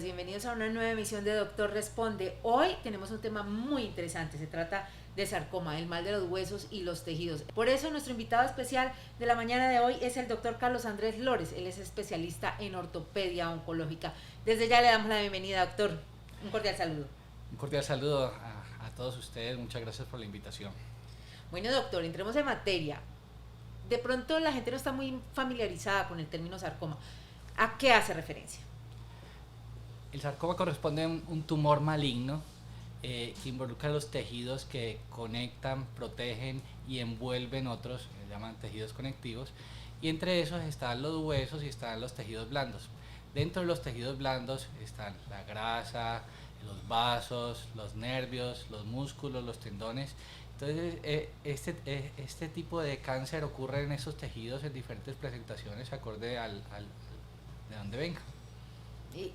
días, bienvenidos a una nueva emisión de Doctor Responde. Hoy tenemos un tema muy interesante, se trata de sarcoma, el mal de los huesos y los tejidos. Por eso nuestro invitado especial de la mañana de hoy es el doctor Carlos Andrés Lores, él es especialista en ortopedia oncológica. Desde ya le damos la bienvenida, doctor. Un cordial saludo. Un cordial saludo a todos ustedes, muchas gracias por la invitación. Bueno, doctor, entremos en materia. De pronto la gente no está muy familiarizada con el término sarcoma. ¿A qué hace referencia? El sarcoma corresponde a un tumor maligno que involucra los tejidos que conectan, protegen y envuelven otros, se llaman tejidos conectivos, y entre esos están los huesos y están los tejidos blandos. Dentro de los tejidos blandos están la grasa, los vasos, los nervios, los músculos, los tendones. Entonces, este tipo de cáncer ocurre en esos tejidos en diferentes presentaciones acorde de donde venga. ¿Y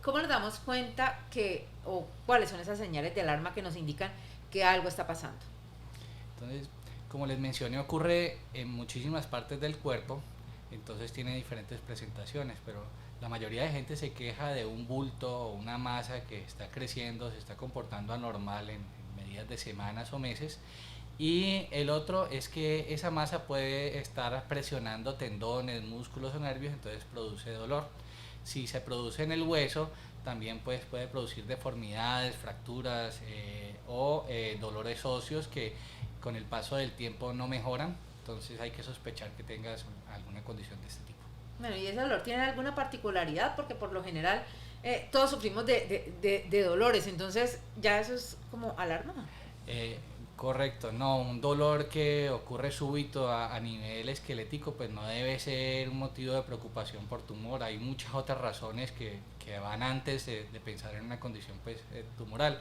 cómo nos damos cuenta que, o cuáles son esas señales de alarma que nos indican que algo está pasando? Entonces, como les mencioné, ocurre en muchísimas partes del cuerpo, entonces tiene diferentes presentaciones, pero la mayoría de gente se queja de un bulto o una masa que está creciendo, se está comportando anormal en medidas de semanas o meses. Y el otro es que esa masa puede estar presionando tendones, músculos o nervios, entonces produce dolor. Si se produce en el hueso, también pues, puede producir deformidades, fracturas o dolores óseos que con el paso del tiempo no mejoran, entonces hay que sospechar que tengas alguna condición de este tipo. Bueno, ¿y ese dolor tiene alguna particularidad? Porque por lo general todos sufrimos de dolores, entonces ya eso es como alarma. Eh, Correcto, no, un dolor que ocurre súbito a nivel esquelético pues no debe ser un motivo de preocupación por tumor, hay muchas otras razones que van antes de pensar en una condición pues tumoral,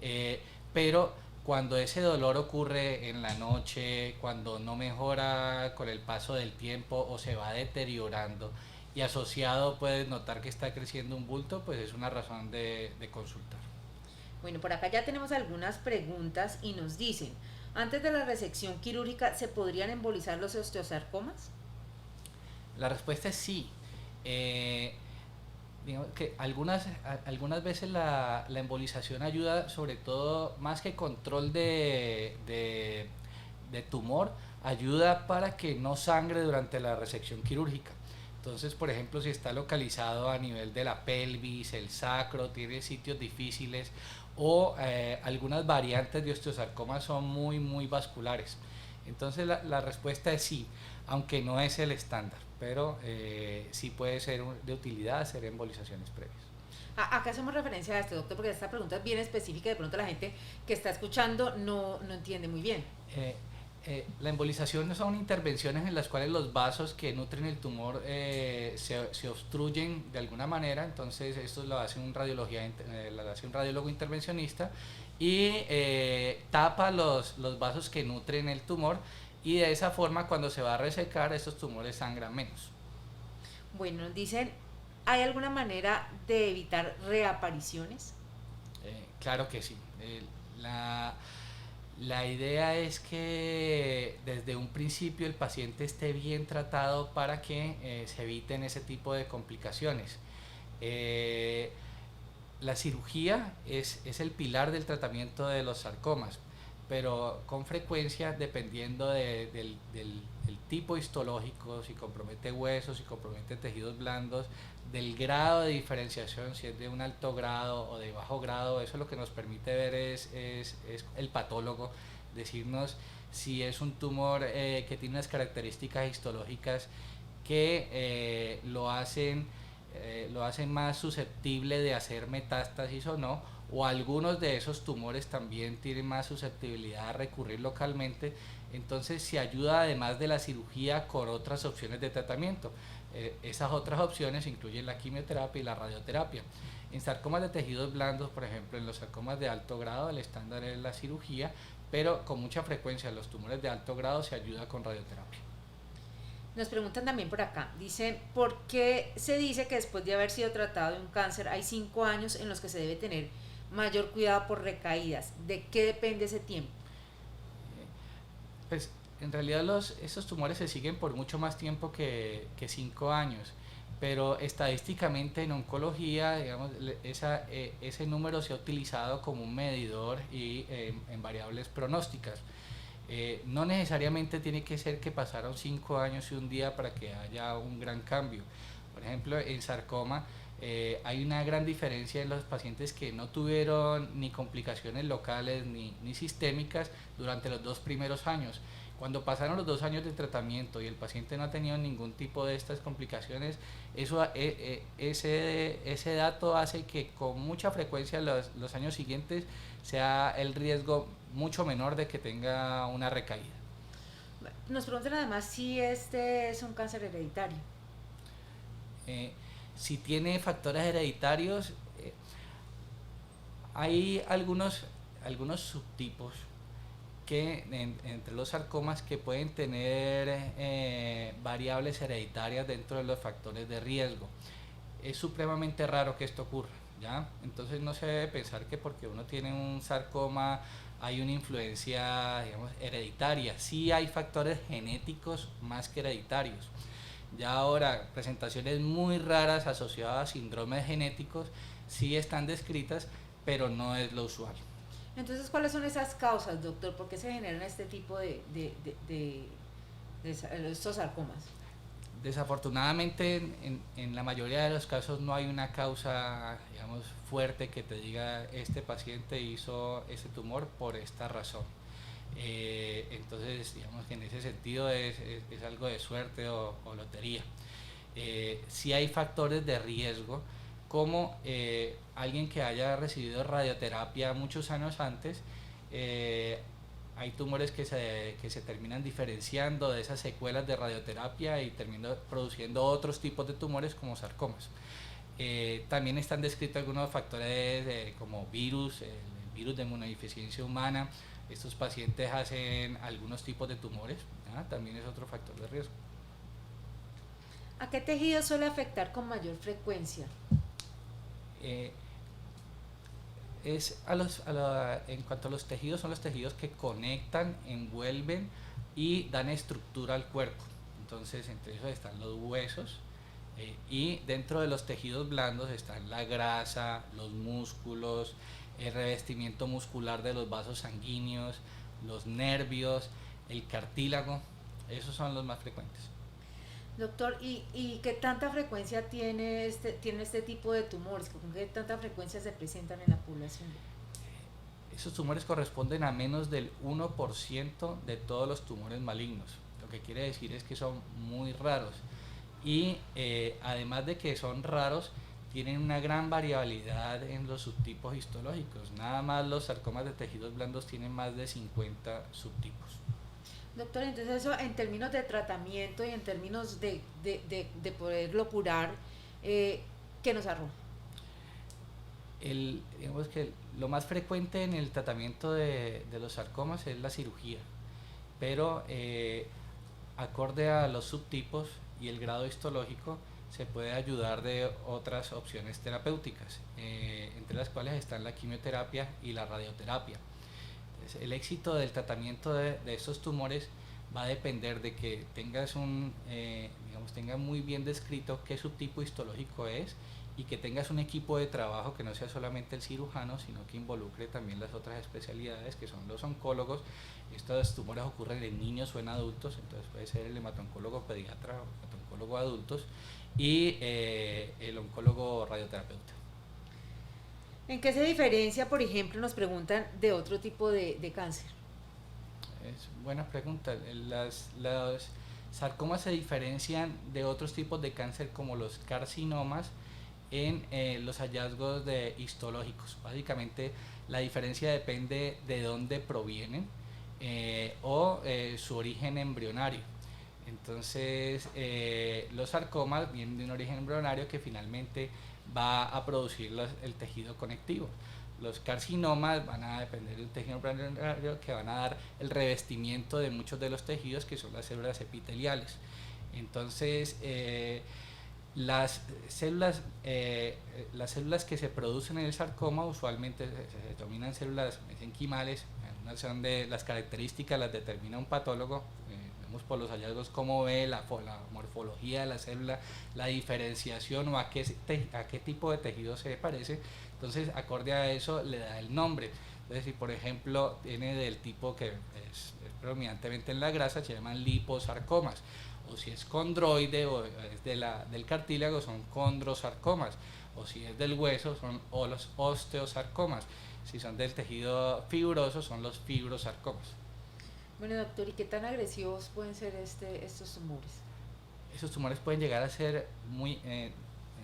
eh, pero cuando ese dolor ocurre en la noche, cuando no mejora con el paso del tiempo o se va deteriorando y asociado puedes notar que está creciendo un bulto, pues es una razón de consultar. Bueno, por acá ya tenemos algunas preguntas y nos dicen, antes de la resección quirúrgica, ¿se podrían embolizar los osteosarcomas? La respuesta es sí. Eh, digamos que algunas veces la embolización ayuda, sobre todo, más que control de tumor, ayuda para que no sangre durante la resección quirúrgica. Entonces, por ejemplo, si está localizado a nivel de la pelvis, el sacro, tiene sitios difíciles o algunas variantes de osteosarcoma son muy vasculares. Entonces, la respuesta es sí, aunque no es el estándar, pero sí puede ser de utilidad hacer embolizaciones previas. Acá hacemos referencia a esto, doctor, porque esta pregunta es bien específica, de pronto la gente que está escuchando no entiende muy bien. Eh, la embolización son intervenciones en las cuales los vasos que nutren el tumor se obstruyen de alguna manera, entonces esto lo hace lo hace un radiólogo intervencionista y tapa los vasos que nutren el tumor y de esa forma cuando se va a resecar estos tumores sangran menos. Bueno, dicen, ¿hay alguna manera de evitar reapariciones? Claro que sí. La, la idea es que desde un principio el paciente esté bien tratado para que se eviten ese tipo de complicaciones. Eh, la cirugía es el pilar del tratamiento de los sarcomas, pero con frecuencia, dependiendo del tipo histológico, si compromete huesos, si compromete tejidos blandos, del grado de diferenciación, si es de un alto grado o de bajo grado, eso lo que nos permite ver es el patólogo, decirnos si es un tumor que tiene unas características histológicas que lo hacen más susceptible de hacer metástasis o no, o algunos de esos tumores también tienen más susceptibilidad a recurrir localmente, entonces se ayuda además de la cirugía con otras opciones de tratamiento. Esas otras opciones incluyen la quimioterapia y la radioterapia. En sarcomas de tejidos blandos, por ejemplo, en los sarcomas de alto grado, el estándar es la cirugía, pero con mucha frecuencia en los tumores de alto grado se ayuda con radioterapia. Nos preguntan también por acá, dicen, ¿por qué se dice que después de haber sido tratado de un cáncer hay 5 años en los que se debe tener mayor cuidado por recaídas? ¿De qué depende ese tiempo? Pues en realidad esos tumores se siguen por mucho más tiempo que 5 años. pero estadísticamente en oncología, digamos, ese número se ha utilizado como un medidor y en variables pronósticas. No necesariamente tiene que ser que pasaron 5 años y un día para que haya un gran cambio. Por ejemplo, en sarcoma hay una gran diferencia en los pacientes que no tuvieron ni complicaciones locales ni sistémicas durante los 2 primeros años. Cuando pasaron los 2 años de tratamiento y el paciente no ha tenido ningún tipo de estas complicaciones, ese dato hace que con mucha frecuencia los años siguientes sea el riesgo mucho menor de que tenga una recaída. Nos preguntan además si este es un cáncer hereditario. Eh, si tiene factores hereditarios, hay algunos subtipos entre los sarcomas que pueden tener variables hereditarias dentro de los factores de riesgo. Es supremamente raro que esto ocurra, ¿ya? Entonces no se debe pensar que porque uno tiene un sarcoma hay una influencia, digamos, hereditaria. Sí hay factores genéticos más que hereditarios. Ya ahora, presentaciones muy raras asociadas a síndromes genéticos sí están descritas, pero no es lo usual. Entonces, ¿cuáles son esas causas, doctor? ¿Por qué se generan este tipo de estos sarcomas? Desafortunadamente, en la mayoría de los casos no hay una causa, digamos, fuerte que te diga este paciente hizo ese tumor por esta razón. Entonces, digamos que en ese sentido es algo de suerte o lotería. Sí hay factores de riesgo, como alguien que haya recibido radioterapia muchos años antes. Hay tumores que se terminan diferenciando de esas secuelas de radioterapia y terminan produciendo otros tipos de tumores como sarcomas. También están descritos algunos factores como virus, el virus de inmunodeficiencia humana. Estos pacientes hacen algunos tipos de tumores, ¿ya? También es otro factor de riesgo. ¿A qué tejido suele afectar con mayor frecuencia? Eh, en cuanto a los tejidos, son los tejidos que conectan, envuelven y dan estructura al cuerpo. Entonces, entre esos están los huesos, y dentro de los tejidos blandos están la grasa, los músculos, el revestimiento muscular de los vasos sanguíneos, los nervios, el cartílago. Esos son los más frecuentes. Doctor, ¿y qué tanta frecuencia tiene este tipo de tumores? ¿Con qué tanta frecuencia se presentan en la población? Esos tumores corresponden a menos del 1% de todos los tumores malignos. Lo que quiere decir es que son muy raros. Y además de que son raros, tienen una gran variabilidad en los subtipos histológicos. Nada más los sarcomas de tejidos blandos tienen más de 50 subtipos. Doctor, entonces eso en términos de tratamiento y en términos de poderlo curar, ¿qué nos arroja? Digamos que lo más frecuente en el tratamiento de los sarcomas es la cirugía, pero acorde a los subtipos y el grado histológico se puede ayudar de otras opciones terapéuticas, entre las cuales están la quimioterapia y la radioterapia. Entonces, el éxito del tratamiento de estos tumores va a depender de que tengas tenga muy bien descrito qué subtipo histológico es y que tengas un equipo de trabajo que no sea solamente el cirujano, sino que involucre también las otras especialidades que son los oncólogos. Estos tumores ocurren en niños o en adultos, entonces puede ser el hematoncólogo pediatra o hematoncólogo adultos y el oncólogo radioterapeuta. ¿En qué se diferencia, por ejemplo, nos preguntan, de otro tipo de cáncer? Es buena pregunta. Los sarcomas se diferencian de otros tipos de cáncer como los carcinomas en los hallazgos histológicos. Básicamente la diferencia depende de dónde provienen o su origen embrionario. Entonces los sarcomas vienen de un origen embrionario que finalmente va a producir el tejido conectivo. Los carcinomas van a depender de un tejido embrionario que van a dar el revestimiento de muchos de los tejidos, que son las células epiteliales. Entonces las células que se producen en el sarcoma usualmente se denominan células mesenquimales. Algunas son de las características, las determina un patólogo, digamos, por los hallazgos, cómo ve la morfología de la célula, la diferenciación o a qué tipo de tejido se parece. Entonces, acorde a eso, le da el nombre. Entonces, si por ejemplo tiene del tipo que es predominantemente en la grasa, se llaman liposarcomas. O si es condroide o es del cartílago, son condrosarcomas. O si es del hueso, son los osteosarcomas. Si son del tejido fibroso, son los fibrosarcomas. Bueno, doctor, ¿y qué tan agresivos pueden ser estos tumores? Esos tumores pueden llegar a ser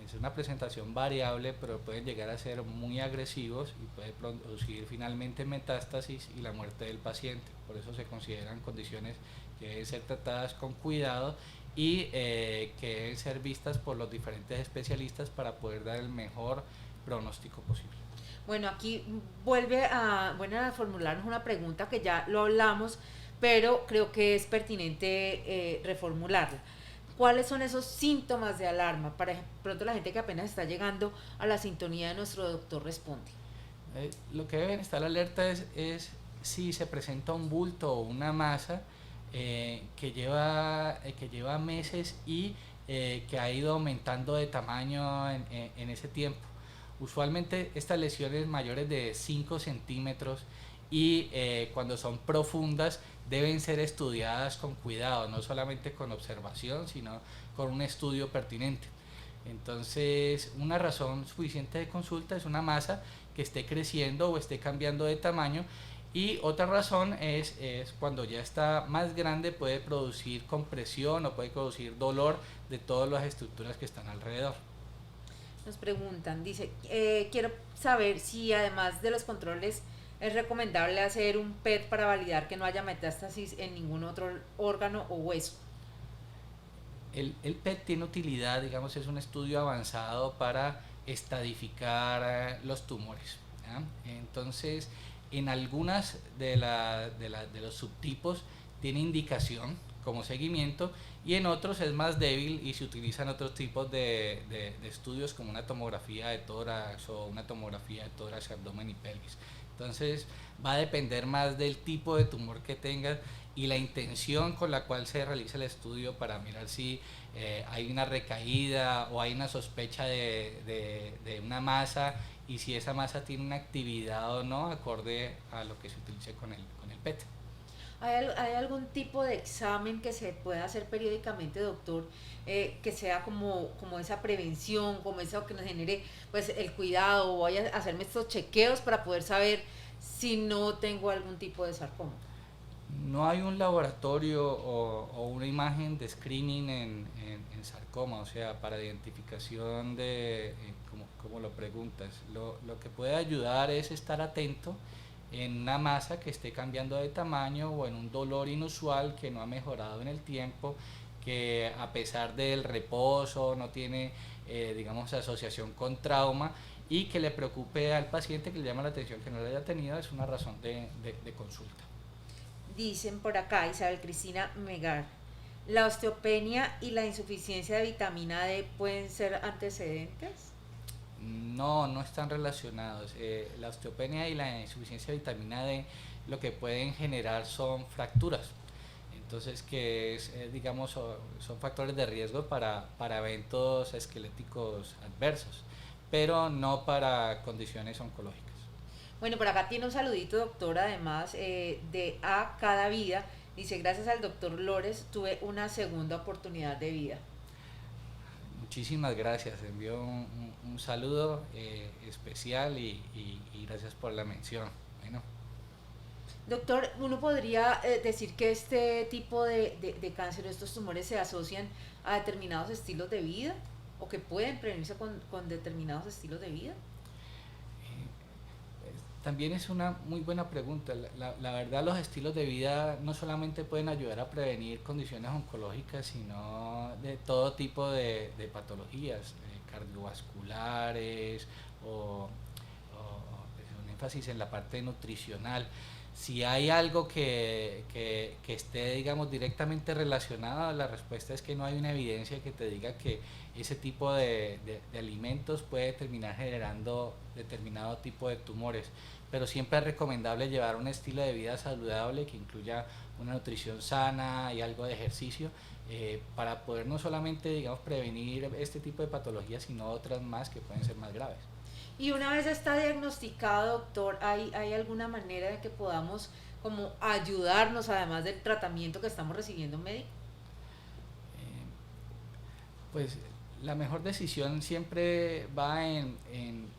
es una presentación variable, pero pueden llegar a ser muy agresivos y puede producir finalmente metástasis y la muerte del paciente. Por eso se consideran condiciones que deben ser tratadas con cuidado y que deben ser vistas por los diferentes especialistas para poder dar el mejor pronóstico posible. Bueno, aquí vuelve a formularnos una pregunta que ya lo hablamos, pero creo que es pertinente reformularla. ¿Cuáles son esos síntomas de alarma? Para pronto la gente que apenas está llegando a la sintonía de nuestro doctor responde. Lo que deben estar alerta es si se presenta un bulto o una masa que lleva meses y que ha ido aumentando de tamaño en ese tiempo. Usualmente estas lesiones mayores de 5 centímetros y cuando son profundas deben ser estudiadas con cuidado, no solamente con observación, sino con un estudio pertinente. Entonces, una razón suficiente de consulta es una masa que esté creciendo o esté cambiando de tamaño, y otra razón es cuando ya está más grande, puede producir compresión o puede producir dolor de todas las estructuras que están alrededor. Nos preguntan, dice, quiero saber si además de los controles es recomendable hacer un PET para validar que no haya metástasis en ningún otro órgano o hueso. El PET tiene utilidad, digamos, es un estudio avanzado para estadificar los tumores, ¿ya? Entonces, en algunas de los subtipos tiene indicación como seguimiento, y en otros es más débil y se utilizan otros tipos de estudios como una tomografía de tórax o una tomografía de tórax, abdomen y pelvis. Entonces va a depender más del tipo de tumor que tengas y la intención con la cual se realiza el estudio para mirar si hay una recaída o hay una sospecha de una masa, y si esa masa tiene una actividad o no acorde a lo que se utilice con el PET. ¿Hay algún tipo de examen que se pueda hacer periódicamente, doctor, que sea como esa prevención, como eso que nos genere pues el cuidado, o voy a hacerme estos chequeos para poder saber si no tengo algún tipo de sarcoma? No hay un laboratorio o una imagen de screening en sarcoma, o sea, para identificación como lo preguntas. Lo que puede ayudar es estar atento en una masa que esté cambiando de tamaño o en un dolor inusual que no ha mejorado en el tiempo, que a pesar del reposo no tiene, digamos, asociación con trauma, y que le preocupe al paciente, que le llama la atención que no lo haya tenido, es una razón de consulta. Dicen por acá, Isabel Cristina Megar, ¿la osteopenia y la insuficiencia de vitamina D pueden ser antecedentes? No, no están relacionados. La osteopenia y la insuficiencia de vitamina D lo que pueden generar son fracturas. Entonces, que es, digamos, son factores de riesgo para eventos esqueléticos adversos, pero no para condiciones oncológicas. Bueno, por acá tiene un saludito, doctor, además de A Cada Vida. Dice, gracias al doctor Lores tuve una segunda oportunidad de vida. Muchísimas gracias, envío un saludo especial y gracias por la mención. Bueno. Doctor, ¿uno podría decir que este tipo de cáncer, estos tumores se asocian a determinados estilos de vida o que pueden prevenirse con determinados estilos de vida? También es una muy buena pregunta. La verdad, los estilos de vida no solamente pueden ayudar a prevenir condiciones oncológicas, sino de todo tipo de patologías cardiovasculares o énfasis en la parte nutricional. Si hay algo que esté, digamos, directamente relacionado, la respuesta es que no hay una evidencia que te diga que ese tipo de alimentos puede terminar generando determinado tipo de tumores. Pero siempre es recomendable llevar un estilo de vida saludable que incluya una nutrición sana y algo de ejercicio, para poder no solamente, digamos, prevenir este tipo de patologías, sino otras más que pueden ser más graves. Y una vez está diagnosticado, doctor, ¿hay alguna manera de que podamos como ayudarnos, además del tratamiento que estamos recibiendo médico? Eh, pues la mejor decisión siempre va en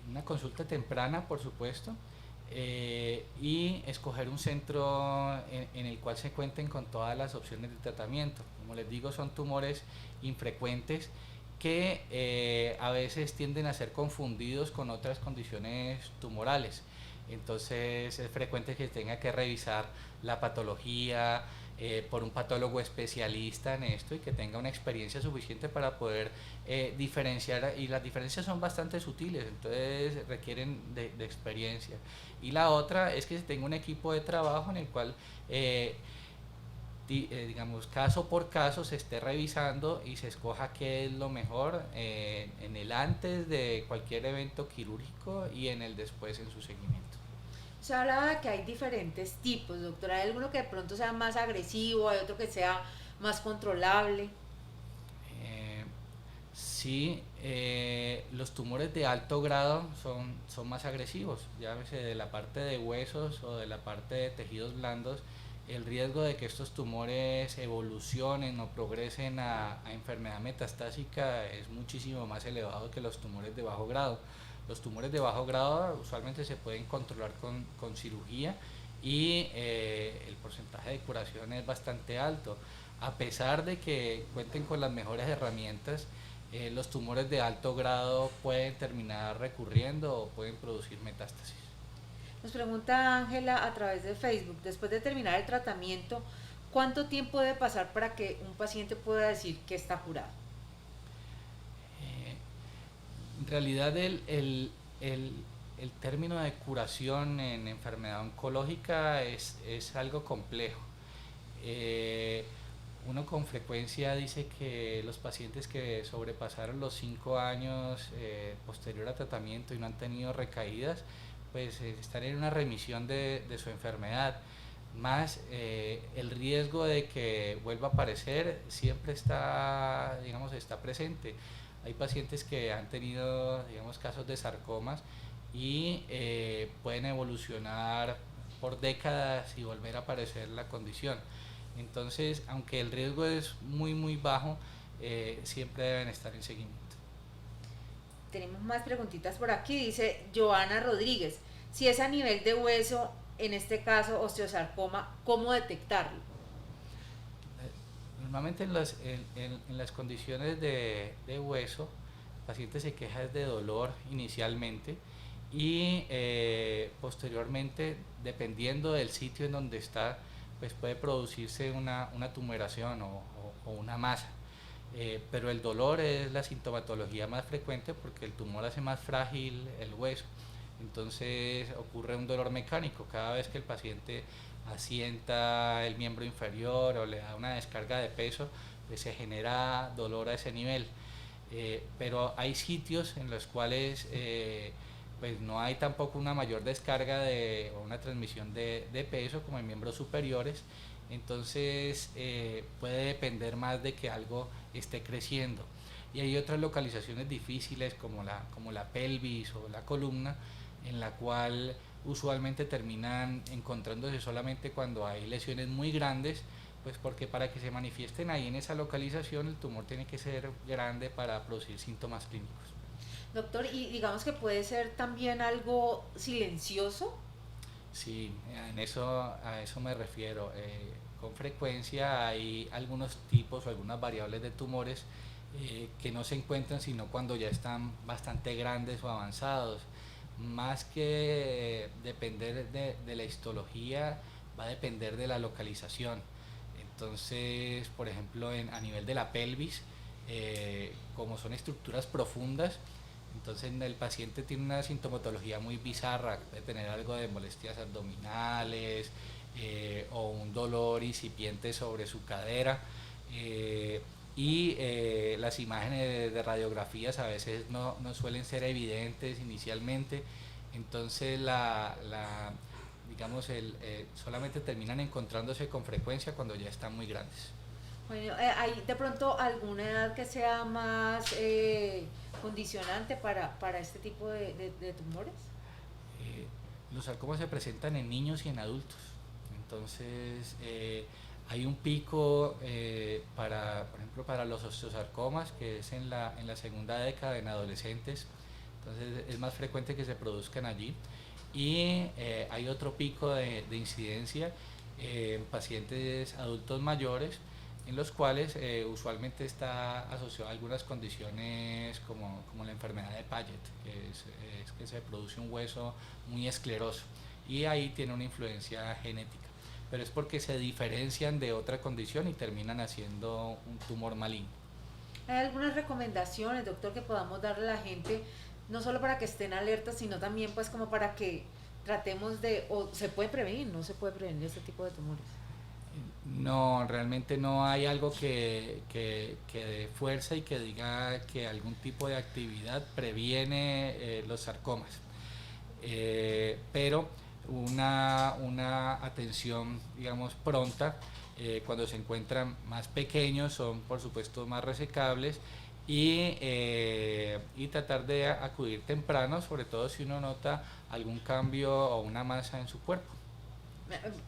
una consulta temprana, por supuesto, y escoger un centro en el cual se cuenten con todas las opciones de tratamiento. Como les digo, son tumores infrecuentes que a veces tienden a ser confundidos con otras condiciones tumorales. Entonces es frecuente que tenga que revisar la patología por un patólogo especialista en esto y que tenga una experiencia suficiente para poder diferenciar, y las diferencias son bastante sutiles, entonces requieren de experiencia. Y la otra es que se tenga un equipo de trabajo en el cual digamos, caso por caso se esté revisando y se escoja qué es lo mejor en el antes de cualquier evento quirúrgico y en el después en su seguimiento. Se hablaba de que hay diferentes tipos, doctora. ¿Hay alguno que de pronto sea más agresivo, hay otro que sea más controlable? Eh, sí, los tumores de alto grado son más agresivos, llámese de la parte de huesos o de la parte de tejidos blandos. El riesgo de que estos tumores evolucionen o progresen a enfermedad metastásica es muchísimo más elevado que los tumores de bajo grado. Los tumores de bajo grado usualmente se pueden controlar con cirugía y el porcentaje de curación es bastante alto. A pesar de que cuenten con las mejores herramientas, los tumores de alto grado pueden terminar recurriendo o pueden producir metástasis. Nos pregunta Ángela a través de Facebook, después de terminar el tratamiento, ¿cuánto tiempo debe pasar para que un paciente pueda decir que está curado? Eh, en realidad el término de curación en enfermedad oncológica es algo complejo. Eh, Uno con frecuencia dice que los pacientes que sobrepasaron los 5 años posterior a tratamiento y no han tenido recaídas, pues están en una remisión de su enfermedad. Más el riesgo de que vuelva a aparecer siempre está, digamos, está presente. Hay pacientes que han tenido, digamos, casos de sarcomas y pueden evolucionar por décadas y volver a aparecer la condición. Entonces, aunque el riesgo es muy bajo, siempre deben estar en seguimiento. Tenemos más preguntitas por aquí, dice Joana Rodríguez, si es a nivel de hueso, en este caso osteosarcoma, ¿cómo detectarlo? Normalmente en las condiciones de hueso, el paciente se queja de dolor inicialmente y posteriormente, dependiendo del sitio en donde está, pues puede producirse una tumoración o una masa. Pero el dolor es la sintomatología más frecuente porque el tumor hace más frágil el hueso. Entonces ocurre un dolor mecánico cada vez que el paciente asienta el miembro inferior o le da una descarga de peso, pues se genera dolor a ese nivel. Pero hay sitios en los cuales pues no hay tampoco una mayor descarga o una transmisión de peso como en miembros superiores. Entonces puede depender más de que algo esté creciendo. Y hay otras localizaciones difíciles como la pelvis o la columna, en la cual usualmente terminan encontrándose solamente cuando hay lesiones muy grandes, pues porque para que se manifiesten ahí en esa localización el tumor tiene que ser grande para producir síntomas clínicos. Doctor, y digamos que puede ser también algo silencioso. Sí, a eso me refiero. Con frecuencia hay algunos tipos o algunas variables de tumores que no se encuentran sino cuando ya están bastante grandes o avanzados. Más que depender de la histología, va a depender de la localización. Entonces, por ejemplo, a nivel de la pelvis, como son estructuras profundas, Entonces el paciente tiene una sintomatología muy bizarra, puede tener algo de molestias abdominales o un dolor incipiente sobre su cadera. Las imágenes de radiografías a veces no suelen ser evidentes inicialmente, entonces digamos, solamente terminan encontrándose con frecuencia cuando ya están muy grandes. Bueno, ¿hay de pronto alguna edad que sea más condicionante para este tipo de tumores? Los sarcomas se presentan en niños y en adultos, entonces hay un pico por ejemplo, para los osteosarcomas, que es en la segunda década en adolescentes, entonces es más frecuente que se produzcan allí. Y hay otro pico de incidencia en pacientes adultos mayores, en los cuales usualmente está asociado a algunas condiciones como la enfermedad de Paget, es que se produce un hueso muy escleroso, y ahí tiene una influencia genética, pero es porque se diferencian de otra condición y terminan haciendo un tumor maligno. ¿Hay algunas recomendaciones, doctor, que podamos darle a la gente, no solo para que estén alertas, sino también pues como para que tratemos o se puede prevenir, no se puede prevenir este tipo de tumores? No, realmente no hay algo que dé fuerza y que diga que algún tipo de actividad previene los sarcomas. Pero una atención, digamos, pronta, cuando se encuentran más pequeños, son por supuesto más resecables, y tratar de acudir temprano, sobre todo si uno nota algún cambio o una masa en su cuerpo.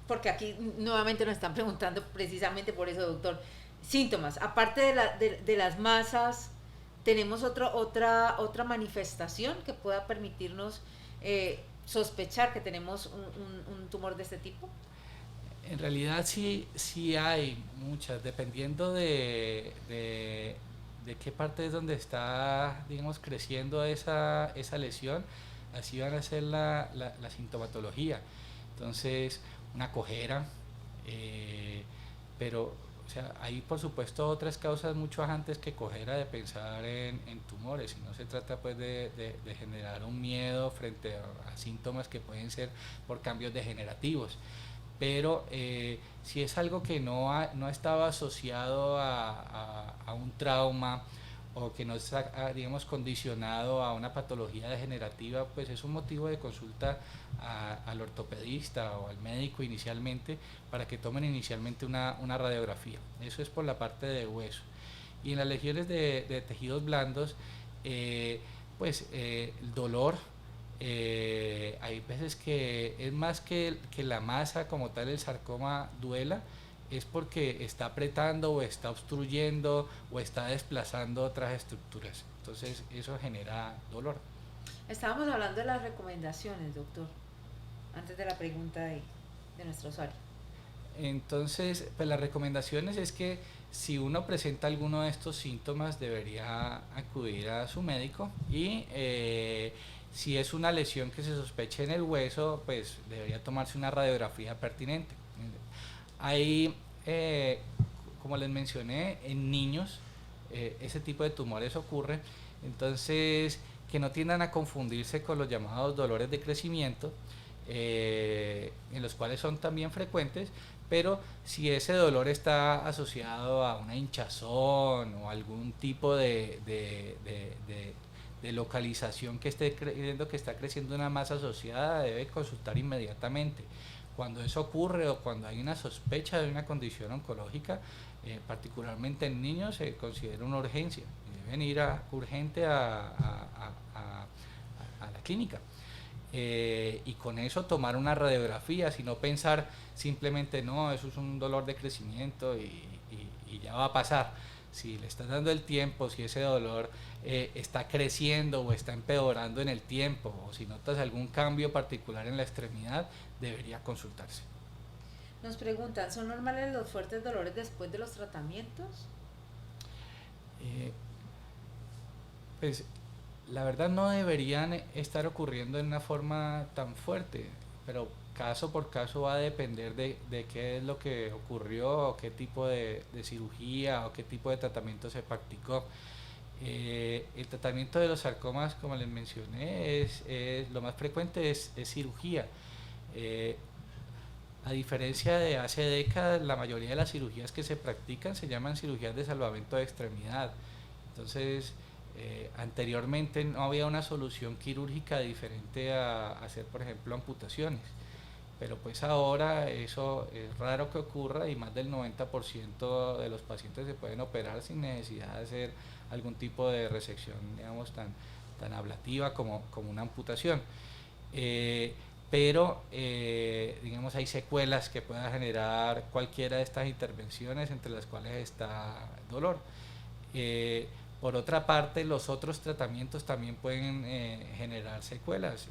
Porque aquí nuevamente nos están preguntando precisamente por eso, doctor. Síntomas, aparte de las masas, ¿tenemos otra manifestación que pueda permitirnos sospechar que tenemos un tumor de este tipo? En realidad sí hay muchas, dependiendo de qué parte es donde está, digamos, creciendo esa lesión, así van a ser la sintomatología. Entonces, una cojera, pero o sea, hay por supuesto otras causas mucho antes que cojera de pensar en tumores, y no se trata pues de generar un miedo frente a síntomas que pueden ser por cambios degenerativos, pero si es algo que no estaba asociado a un trauma, o que no está, digamos, condicionado a una patología degenerativa, pues es un motivo de consulta al ortopedista o al médico inicialmente, para que tomen inicialmente una radiografía. Eso es por la parte de hueso. Y en las lesiones de tejidos blandos, el dolor, hay veces que es más que la masa como tal, el sarcoma duela, es porque está apretando o está obstruyendo o está desplazando otras estructuras. Entonces eso genera dolor. Estábamos hablando de las recomendaciones, doctor, antes de la pregunta de nuestro usuario. Entonces, pues las recomendaciones es que si uno presenta alguno de estos síntomas, debería acudir a su médico, y si es una lesión que se sospeche en el hueso, pues debería tomarse una radiografía pertinente. Hay, como les mencioné, en niños ese tipo de tumores ocurre, entonces que no tiendan a confundirse con los llamados dolores de crecimiento, en los cuales son también frecuentes, pero si ese dolor está asociado a una hinchazón o algún tipo de localización que esté creyendo que está creciendo una masa asociada, debe consultar inmediatamente. Cuando eso ocurre, o cuando hay una sospecha de una condición oncológica, particularmente en niños, se considera una urgencia y deben ir urgente a la clínica. Y con eso tomar una radiografía, sino pensar simplemente, no, eso es un dolor de crecimiento y ya va a pasar. Si le estás dando el tiempo, si ese dolor está creciendo o está empeorando en el tiempo, o si notas algún cambio particular en la extremidad, debería consultarse. Nos preguntan, ¿son normales los fuertes dolores después de los tratamientos? Pues la verdad no deberían estar ocurriendo de una forma tan fuerte, pero caso por caso va a depender de qué es lo que ocurrió, o qué tipo de cirugía o qué tipo de tratamiento se practicó. El tratamiento de los sarcomas, como les mencioné, lo más frecuente es cirugía. Eh, a diferencia de hace décadas, la mayoría de las cirugías que se practican se llaman cirugías de salvamento de extremidad. Entonces, anteriormente no había una solución quirúrgica diferente a hacer, por ejemplo, amputaciones. Pero pues ahora eso es raro que ocurra y más del 90% de los pacientes se pueden operar sin necesidad de hacer algún tipo de resección, digamos, tan ablativa como una amputación. Eh, pero digamos hay secuelas que puedan generar cualquiera de estas intervenciones, entre las cuales está dolor. Eh, por otra parte, los otros tratamientos también pueden generar secuelas,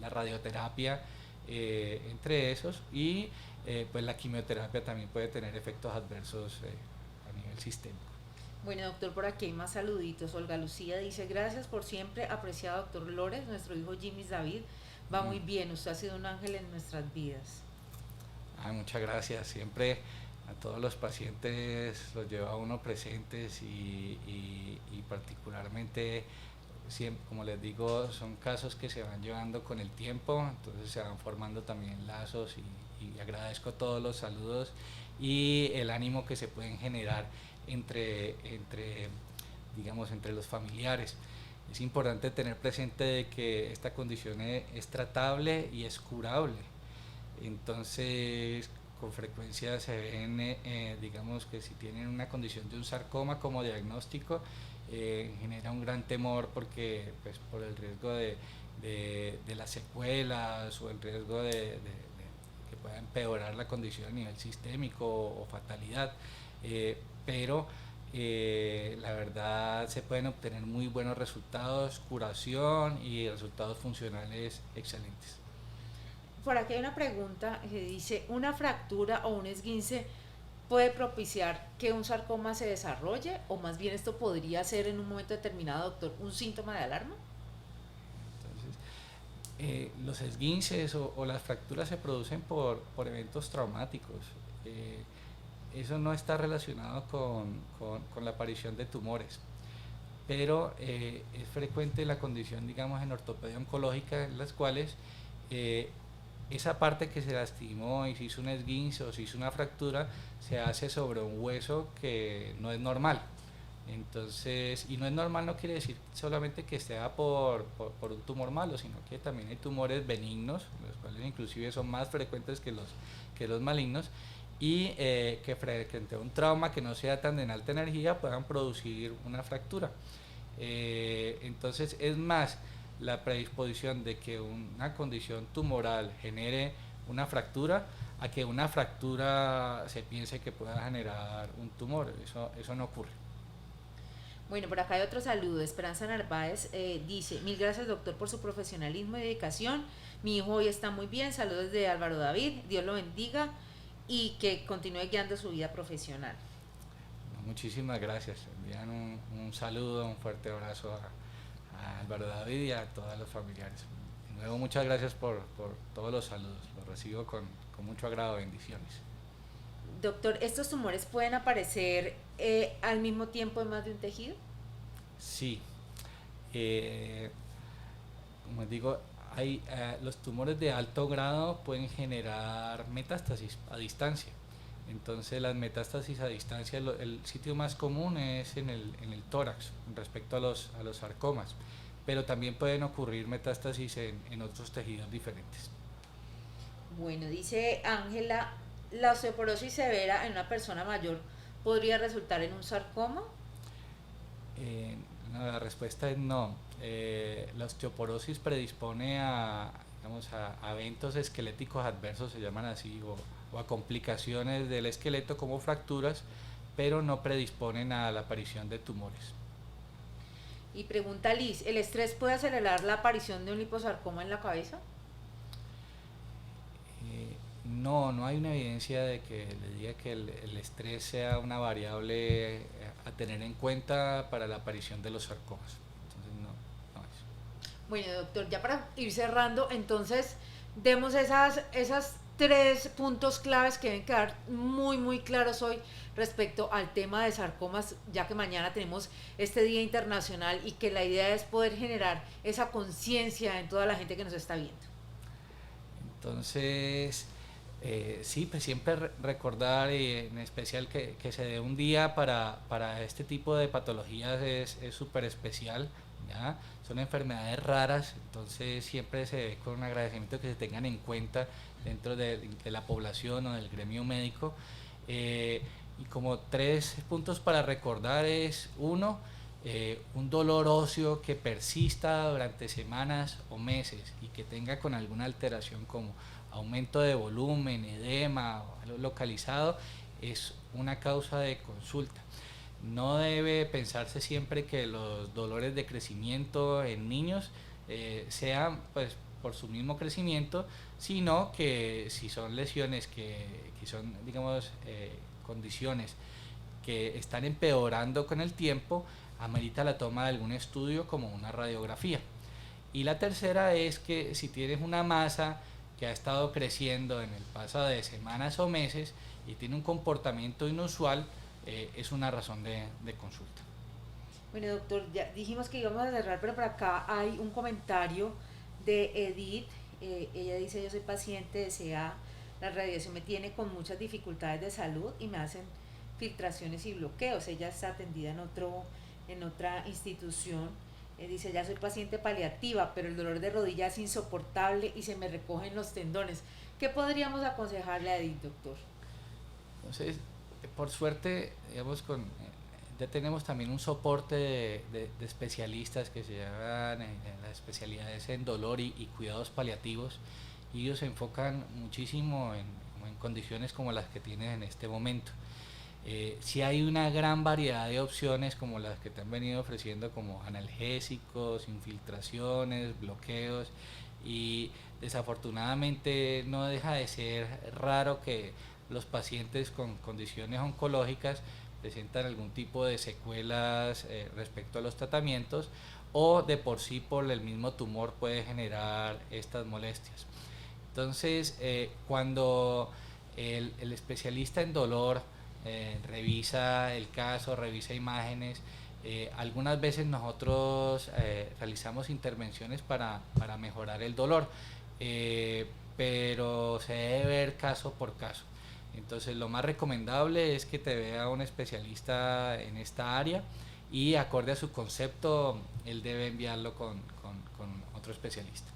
la radioterapia entre esos, y pues la quimioterapia también puede tener efectos adversos a nivel sistémico. Bueno, doctor, por aquí hay más saluditos. Olga Lucía dice, gracias por siempre, apreciado doctor Lores, nuestro hijo Jimmy David va muy bien, usted ha sido un ángel en nuestras vidas. Muchas gracias, siempre a todos los pacientes los lleva uno presentes y particularmente, siempre, como les digo, son casos que se van llevando con el tiempo, entonces se van formando también lazos y agradezco todos los saludos y el ánimo que se pueden generar digamos, entre los familiares. Es importante tener presente de que esta condición es tratable y es curable. Entonces, con frecuencia se ven, digamos que si tienen una condición de un sarcoma como diagnóstico, genera un gran temor porque, pues, por el riesgo de las secuelas o el riesgo de que pueda empeorar la condición a nivel sistémico o fatalidad. Pero la verdad se pueden obtener muy buenos resultados, curación y resultados funcionales excelentes. Por aquí hay una pregunta que dice, ¿una fractura o un esguince puede propiciar que un sarcoma se desarrolle? O más bien esto podría ser en un momento determinado, doctor, un síntoma de alarma. Entonces, los esguinces o las fracturas se producen por eventos traumáticos. Eso no está relacionado con la aparición de tumores, pero es frecuente la condición, digamos, en ortopedia oncológica, en las cuales esa parte que se lastimó y se hizo un esguince o se hizo una fractura, se hace sobre un hueso que no es normal. Entonces, y no es normal no quiere decir solamente que sea por un tumor malo, sino que también hay tumores benignos, los cuales inclusive son más frecuentes que los malignos, y que frente a un trauma que no sea tan de alta energía puedan producir una fractura. Entonces es más la predisposición de que una condición tumoral genere una fractura a que una fractura se piense que pueda generar un tumor. Eso no ocurre. Bueno, por acá hay otro saludo. Esperanza Narváez dice, mil gracias doctor por su profesionalismo y dedicación. Mi hijo hoy está muy bien. Saludos de Álvaro David. Dios lo bendiga y que continúe guiando su vida profesional. Muchísimas gracias. Envían un saludo, un fuerte abrazo a Álvaro David y a todos los familiares. De nuevo, muchas gracias por todos los saludos. Los recibo con mucho agrado. Bendiciones. Doctor, ¿estos tumores pueden aparecer al mismo tiempo en más de un tejido? Sí. Como digo, los tumores de alto grado pueden generar metástasis a distancia. Entonces las metástasis a distancia, el sitio más común es en el tórax respecto a los sarcomas, pero también pueden ocurrir metástasis en otros tejidos diferentes. Bueno, dice Ángela, ¿la osteoporosis severa en una persona mayor podría resultar en un sarcoma? No, la respuesta es no. La osteoporosis predispone digamos, a eventos esqueléticos adversos, se llaman así, o a complicaciones del esqueleto como fracturas, pero no predisponen a la aparición de tumores. Y pregunta Liz, ¿el estrés puede acelerar la aparición de un liposarcoma en la cabeza? No hay una evidencia de que le diga que el estrés sea una variable a tener en cuenta para la aparición de los sarcomas. Entonces no es. Bueno, doctor, ya para ir cerrando, entonces demos esas tres puntos claves que deben quedar muy, muy claros hoy respecto al tema de sarcomas, ya que mañana tenemos este Día Internacional y que la idea es poder generar esa conciencia en toda la gente que nos está viendo. Entonces, sí, pues siempre recordar, y en especial que se dé un día para este tipo de patologías es súper especial, ¿ya? Son enfermedades raras, entonces siempre se ve con un agradecimiento que se tengan en cuenta dentro de la población o del gremio médico. Y como tres puntos para recordar es uno, un dolor óseo que persista durante semanas o meses y que tenga con alguna alteración como aumento de volumen, edema o algo localizado, es una causa de consulta. No debe pensarse siempre que los dolores de crecimiento en niños sean pues por su mismo crecimiento, sino que si son lesiones que son, digamos, condiciones que están empeorando con el tiempo, amerita la toma de algún estudio como una radiografía. Y la tercera es que si tienes una masa que ha estado creciendo en el paso de semanas o meses y tiene un comportamiento inusual, es una razón de consulta. Bueno, doctor, ya dijimos que íbamos a cerrar, pero por acá hay un comentario de Edith. Ella dice: yo soy paciente de CA, la radiación me tiene con muchas dificultades de salud y me hacen filtraciones y bloqueos. Ella está atendida en otra institución. Dice: ya soy paciente paliativa, pero el dolor de rodilla es insoportable y se me recogen los tendones. ¿Qué podríamos aconsejarle a Edith, doctor? Entonces, por suerte, digamos, ya tenemos también un soporte de especialistas que se llaman en las especialidades en dolor y cuidados paliativos, y ellos se enfocan muchísimo en condiciones como las que tienes en este momento. Sí hay una gran variedad de opciones como las que te han venido ofreciendo, como analgésicos, infiltraciones, bloqueos, y desafortunadamente no deja de ser raro que los pacientes con condiciones oncológicas presentan algún tipo de secuelas respecto a los tratamientos, o de por sí por el mismo tumor puede generar estas molestias. Entonces, cuando el especialista en dolor revisa el caso, revisa imágenes, algunas veces nosotros realizamos intervenciones para mejorar el dolor, pero se debe ver caso por caso. Entonces, lo más recomendable es que te vea un especialista en esta área, y acorde a su concepto, él debe enviarlo con otro especialista.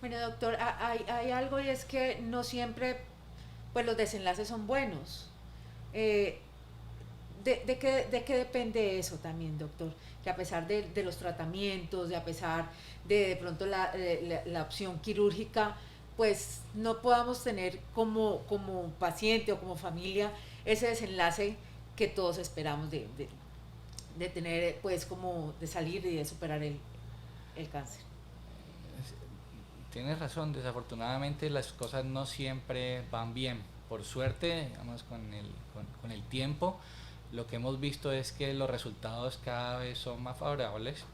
Bueno, doctor, hay algo, y es que no siempre pues los desenlaces son buenos. Eh, ¿De qué depende eso también, doctor? Que a pesar de los tratamientos, de a pesar de pronto la opción quirúrgica, pues no podamos tener como paciente o como familia ese desenlace que todos esperamos de tener, pues como de salir y de superar el cáncer. Tienes razón, desafortunadamente las cosas no siempre van bien. Por suerte, digamos, con el tiempo, lo que hemos visto es que los resultados cada vez son más favorables,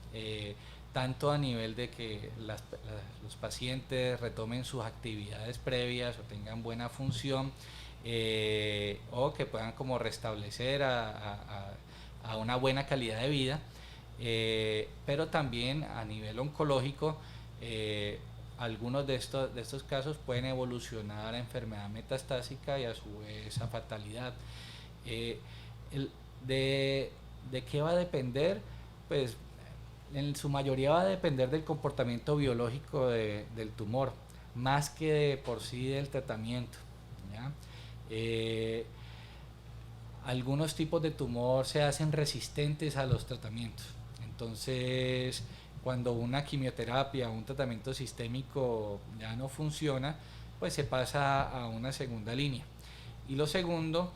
tanto a nivel de que los pacientes retomen sus actividades previas o tengan buena función, o que puedan como restablecer a una buena calidad de vida, pero también a nivel oncológico. Algunos de estos casos pueden evolucionar a enfermedad metastásica y a su vez a fatalidad. Eh, ¿De qué va a depender? Pues en su mayoría va a depender del comportamiento biológico del tumor, más que de por sí del tratamiento, ¿ya? Algunos tipos de tumor se hacen resistentes a los tratamientos. Entonces, cuando una quimioterapia o un tratamiento sistémico ya no funciona, pues se pasa a una segunda línea. Y lo segundo,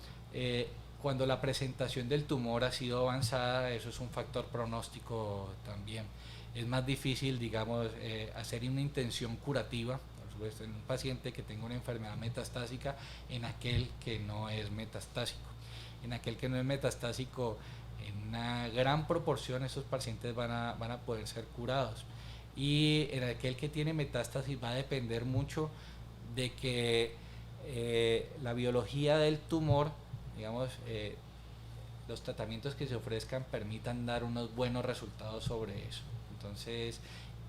cuando la presentación del tumor ha sido avanzada, eso es un factor pronóstico también. Es más difícil, digamos, hacer una intención curativa, por supuesto, en un paciente que tenga una enfermedad metastásica, en aquel que no es metastásico. En aquel que no es metastásico, en una gran proporción esos pacientes van a poder ser curados. Y en aquel que tiene metástasis va a depender mucho de que la biología del tumor, digamos, los tratamientos que se ofrezcan permitan dar unos buenos resultados sobre eso. Entonces,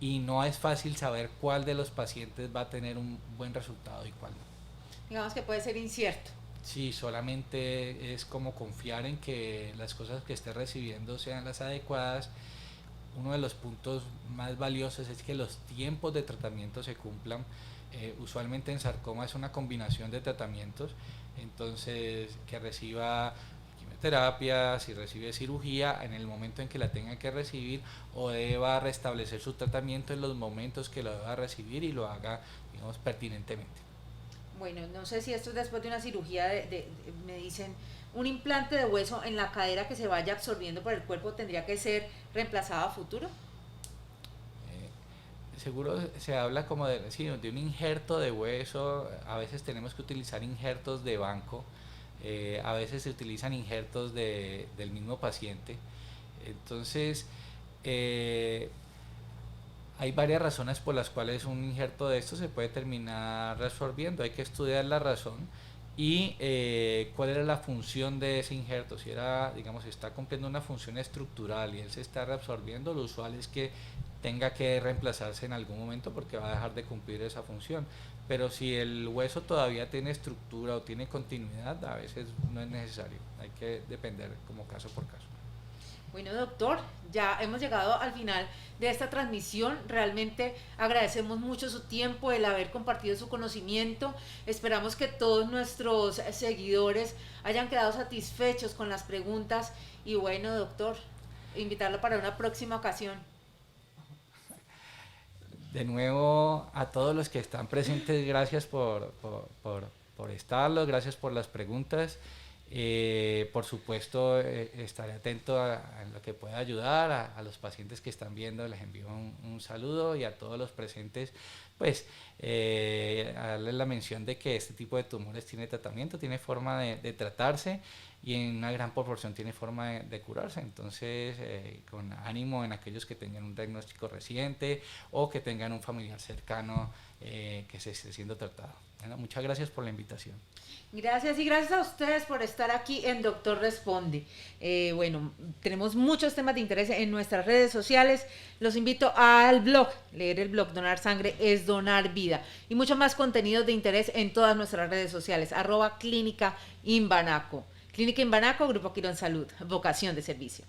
y no es fácil saber cuál de los pacientes va a tener un buen resultado y cuál no. Digamos que puede ser incierto. Sí, solamente es como confiar en que las cosas que esté recibiendo sean las adecuadas. Uno de los puntos más valiosos es que los tiempos de tratamiento se cumplan. Usualmente en sarcoma es una combinación de tratamientos, entonces que reciba quimioterapia, si recibe cirugía en el momento en que la tenga que recibir, o deba restablecer su tratamiento en los momentos que lo deba recibir y lo haga, digamos, pertinentemente. Bueno, no sé si esto es después de una cirugía, me dicen, un implante de hueso en la cadera que se vaya absorbiendo por el cuerpo tendría que ser reemplazado a futuro. Seguro se habla como de, sí, de un injerto de hueso. A veces tenemos que utilizar injertos de banco, a veces se utilizan injertos del mismo paciente. Entonces, hay varias razones por las cuales un injerto de esto se puede terminar resolviendo. Hay que estudiar la razón y cuál era la función de ese injerto. Si era, digamos, si está cumpliendo una función estructural y él se está reabsorbiendo, lo usual es que tenga que reemplazarse en algún momento porque va a dejar de cumplir esa función. Pero si el hueso todavía tiene estructura o tiene continuidad, a veces no es necesario. Hay que depender como caso por caso. Bueno, doctor, ya hemos llegado al final de esta transmisión. Realmente agradecemos mucho su tiempo, el haber compartido su conocimiento. Esperamos que todos nuestros seguidores hayan quedado satisfechos con las preguntas. Y bueno, doctor, invitarlo para una próxima ocasión. De nuevo, a todos los que están presentes, gracias por estarlos, gracias por las preguntas. Por supuesto, estaré atento a lo que pueda ayudar, a los pacientes que están viendo, les envío un saludo, y a todos los presentes, pues, a darles la mención de que este tipo de tumores tiene tratamiento, tiene forma de tratarse, y en una gran proporción tiene forma de curarse. Entonces, con ánimo en aquellos que tengan un diagnóstico reciente o que tengan un familiar cercano que se esté siendo tratado. Bueno, muchas gracias por la invitación. Gracias, y gracias a ustedes por estar aquí en Doctor Responde. Bueno, tenemos muchos temas de interés en nuestras redes sociales. Los invito al blog, leer el blog. Donar sangre es donar vida, y mucho más contenido de interés en todas nuestras redes sociales. @Clínica Imbanaco. Clínica Imbanaco, Grupo Quirón Salud, vocación de servicio.